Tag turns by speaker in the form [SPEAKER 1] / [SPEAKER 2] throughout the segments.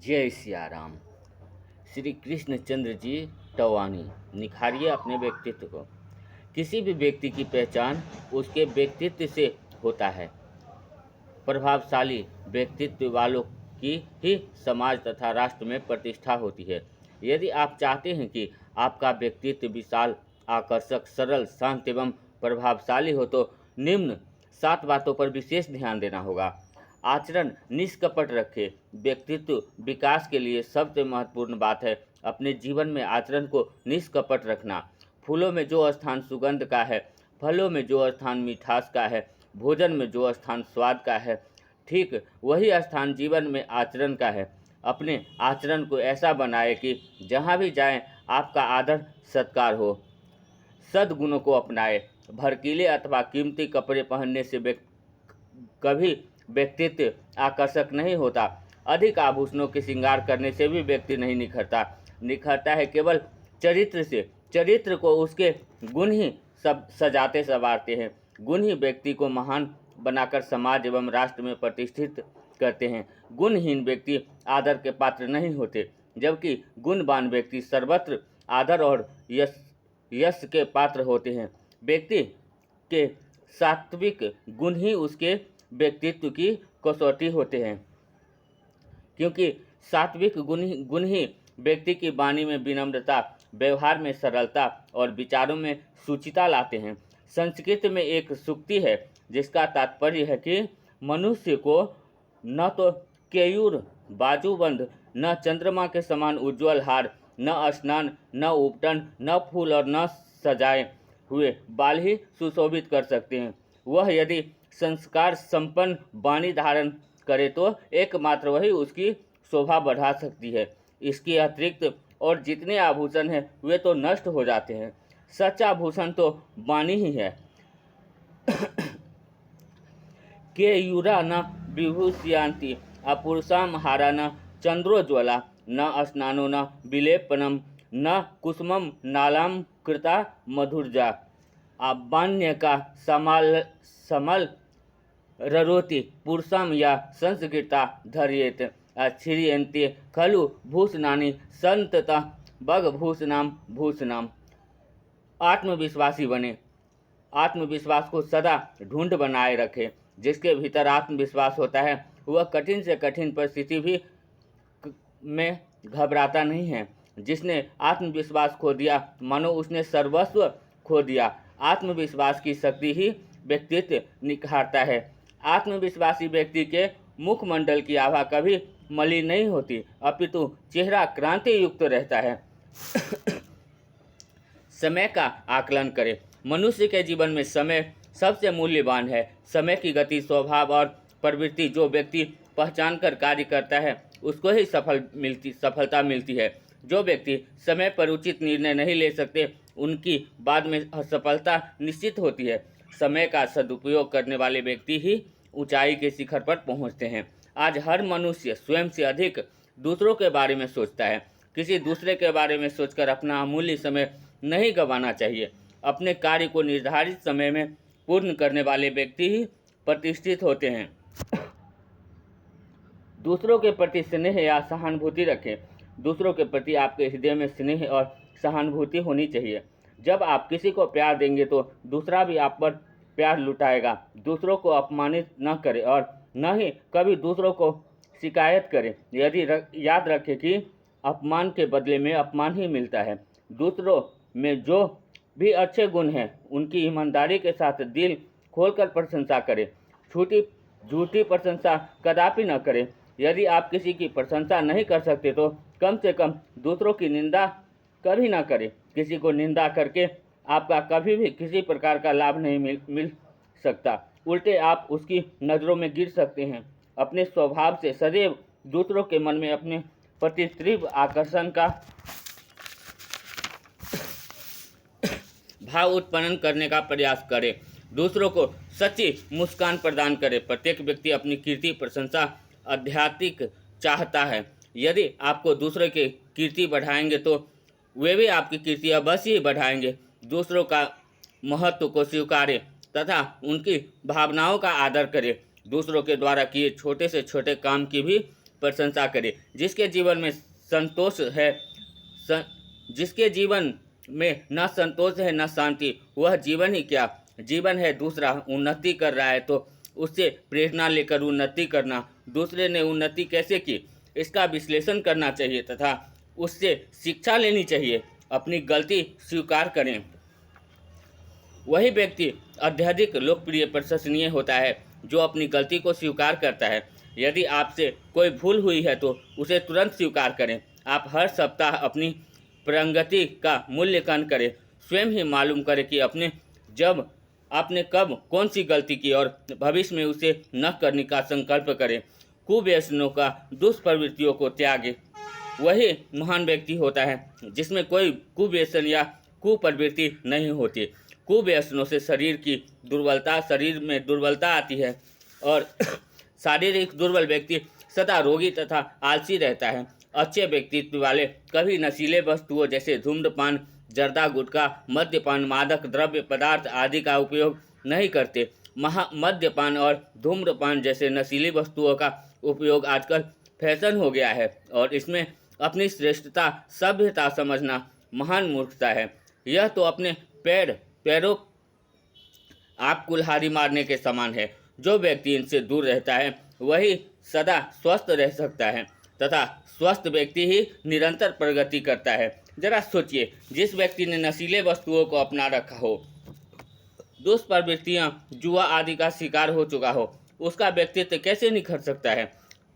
[SPEAKER 1] जय सिया राम। श्री कृष्णचंद्र जी टवानी। निखारिए अपने व्यक्तित्व को। किसी भी व्यक्ति की पहचान उसके व्यक्तित्व से होता है। प्रभावशाली व्यक्तित्व वालों की ही समाज तथा राष्ट्र में प्रतिष्ठा होती है। यदि आप चाहते हैं कि आपका व्यक्तित्व विशाल, आकर्षक, सरल, शांत एवं प्रभावशाली हो तो निम्न 7 बातों पर विशेष ध्यान देना होगा। आचरण निष्कपट रखें। व्यक्तित्व विकास के लिए सबसे महत्वपूर्ण बात है अपने जीवन में आचरण को निष्कपट रखना। फूलों में जो स्थान सुगंध का है, फलों में जो स्थान मिठास का है, भोजन में जो स्थान स्वाद का है, ठीक वही स्थान जीवन में आचरण का है। अपने आचरण को ऐसा बनाए कि जहाँ भी जाएं आपका आदर सत्कार हो। सद्गुणों को अपनाएं। भड़कीले अथवा कीमती कपड़े पहनने से कभी व्यक्तित्व आकर्षक नहीं होता। अधिक आभूषणों के श्रृंगार करने से भी व्यक्ति नहीं निखरता है केवल चरित्र से। चरित्र को उसके गुण ही सब सजाते संवारते हैं। गुण ही व्यक्ति को महान बनाकर समाज एवं राष्ट्र में प्रतिष्ठित करते हैं। गुणहीन व्यक्ति आदर के पात्र नहीं होते, जबकि गुणवान व्यक्ति सर्वत्र आदर और यश के पात्र होते हैं। व्यक्ति के सात्विक गुण ही उसके व्यक्तित्व की कसौटी होते हैं, क्योंकि सात्विक गुण ही व्यक्ति की वाणी में विनम्रता, व्यवहार में सरलता और विचारों में शुचिता लाते हैं। संस्कृत में एक सूक्ति है जिसका तात्पर्य है कि मनुष्य को न तो केयूर बाजूबंद, न चंद्रमा के समान उज्ज्वल हार, न स्नान, न उपटन, न फूल और न सजाए हुए बाल ही सुशोभित कर सकते हैं। वह यदि संस्कार संपन्न वाणी धारण करे तो एकमात्र वही उसकी शोभा बढ़ा सकती है। इसके अतिरिक्त और जितने आभूषण हैं वे तो नष्ट हो जाते हैं। सच्चा आभूषण तो वाणी ही है। केयूरा न विभूषयन्ति अपुरुषां हारा न चंद्रोज्ज्वला न स्नानो न विलेपनम न कुसुमं नालाम कृता मधुर्जा आबान्य का समल ररोति पुरुषां या संस्कृता धर्येत क्षीयन्ते खलु भूषणानि संततः बगभूषणाम भूषणाम। आत्मविश्वासी बने। आत्मविश्वास को सदा ढूंढ बनाए रखें। जिसके भीतर आत्मविश्वास होता है वह कठिन से कठिन परिस्थिति भी में घबराता नहीं है। जिसने आत्मविश्वास खो दिया मानो उसने सर्वस्व खो दिया। आत्मविश्वास की शक्ति ही व्यक्तित्व निखारता है। आत्मविश्वासी व्यक्ति के मुखमंडल की आभा कभी मलिन नहीं होती, अपितु चेहरा क्रांति युक्त रहता है। समय का आकलन करें। मनुष्य के जीवन में समय सबसे मूल्यवान है। समय की गति, स्वभाव और प्रवृत्ति जो व्यक्ति पहचान कर कार्य करता है उसको ही सफलता मिलती है। जो व्यक्ति समय पर उचित निर्णय नहीं ले सकते उनकी बाद में असफलता निश्चित होती है। समय का सदुपयोग करने वाले व्यक्ति ही ऊंचाई के शिखर पर पहुंचते हैं। आज हर मनुष्य स्वयं से अधिक दूसरों के बारे में सोचता है। किसी दूसरे के बारे में सोचकर अपना अमूल्य समय नहीं गंवाना चाहिए। अपने कार्य को निर्धारित समय में पूर्ण करने वाले व्यक्ति ही प्रतिष्ठित होते हैं। दूसरों के प्रति स्नेह या सहानुभूति रखें। दूसरों के प्रति आपके हृदय में स्नेह और सहानुभूति होनी चाहिए। जब आप किसी को प्यार देंगे तो दूसरा भी आप पर प्यार लुटाएगा। दूसरों को अपमानित न करें और न ही कभी दूसरों को शिकायत करें। यदि याद रखें कि अपमान के बदले में अपमान ही मिलता है। दूसरों में जो भी अच्छे गुण हैं उनकी ईमानदारी के साथ दिल खोलकर प्रशंसा करें। झूठी प्रशंसा कदापि न करें। यदि आप किसी की प्रशंसा नहीं कर सकते तो कम से कम दूसरों की निंदा कभी न करें। किसी को निंदा करके आपका कभी भी किसी प्रकार का लाभ नहीं मिल सकता, उल्टे आप उसकी नज़रों में गिर सकते हैं। अपने स्वभाव से सदैव दूसरों के मन में अपने प्रति तीव्र आकर्षण का भाव उत्पन्न करने का प्रयास करें। दूसरों को सच्ची मुस्कान प्रदान करें। प्रत्येक व्यक्ति अपनी कीर्ति, प्रशंसा, आध्यात्मिक चाहता है। यदि आपको दूसरों की कीर्ति बढ़ाएंगे तो वे भी आपकी कीर्ति अवश्य ही बढ़ाएंगे। दूसरों का महत्व को स्वीकारें तथा उनकी भावनाओं का आदर करें। दूसरों के द्वारा किए छोटे से छोटे काम की भी प्रशंसा करें। जिसके जीवन में संतोष है जिसके जीवन में न संतोष है न शांति, वह जीवन ही क्या जीवन है। दूसरा उन्नति कर रहा है तो उससे प्रेरणा लेकर उन्नति करना, दूसरे ने उन्नति कैसे की इसका विश्लेषण करना चाहिए तथा उससे शिक्षा लेनी चाहिए। अपनी गलती स्वीकार करें। वही व्यक्ति अत्यधिक लोकप्रिय प्रशंसनीय होता है जो अपनी गलती को स्वीकार करता है। यदि आपसे कोई भूल हुई है तो उसे तुरंत स्वीकार करें। आप हर सप्ताह अपनी प्रगति का मूल्यांकन करें। स्वयं ही मालूम करें कि आपने कब कौन सी गलती की और भविष्य में उसे न करने का संकल्प करें। कुव्यसनों का दुष्प्रवृत्तियों को त्यागें। वही महान व्यक्ति होता है जिसमें कोई कुव्यसन या कुप्रवृत्ति नहीं होती। कुव्यसनों से शरीर में दुर्बलता आती है और शारीरिक दुर्बल व्यक्ति सदा रोगी तथा आलसी रहता है। अच्छे व्यक्तित्व वाले कभी नशीले वस्तुओं जैसे धूम्रपान, जर्दा, गुटखा, मद्यपान, मादक द्रव्य पदार्थ आदि का उपयोग नहीं करते। मद्यपान और धूम्रपान जैसे नशीली वस्तुओं का उपयोग आजकल फैशन हो गया है और इसमें अपनी श्रेष्ठता सभ्यता समझना महान मूर्खता है। यह तो अपने पैरों आप कुल्हाड़ी मारने के समान है। जो व्यक्ति इनसे दूर रहता है वही सदा स्वस्थ रह सकता है तथा स्वस्थ व्यक्ति ही निरंतर प्रगति करता है। जरा सोचिए, जिस व्यक्ति ने नशीले वस्तुओं को अपना रखा हो, दुष्प्रवृत्तियां, जुआ आदि का शिकार हो चुका हो, उसका व्यक्तित्व कैसे निखर सकता है।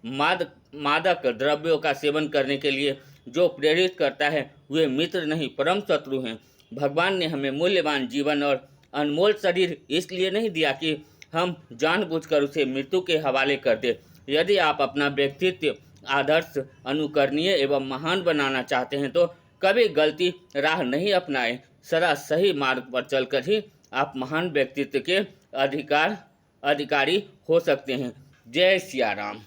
[SPEAKER 1] मादक द्रव्यों का सेवन करने के लिए जो प्रेरित करता है वे मित्र नहीं परम शत्रु हैं। भगवान ने हमें मूल्यवान जीवन और अनमोल शरीर इसलिए नहीं दिया कि हम जानबूझकर उसे मृत्यु के हवाले कर दें। यदि आप अपना व्यक्तित्व आदर्श, अनुकरणीय एवं महान बनाना चाहते हैं तो कभी गलती राह नहीं अपनाएं। सदा सही मार्ग पर चलकर ही आप महान व्यक्तित्व के अधिकारी हो सकते हैं। जय सिया राम।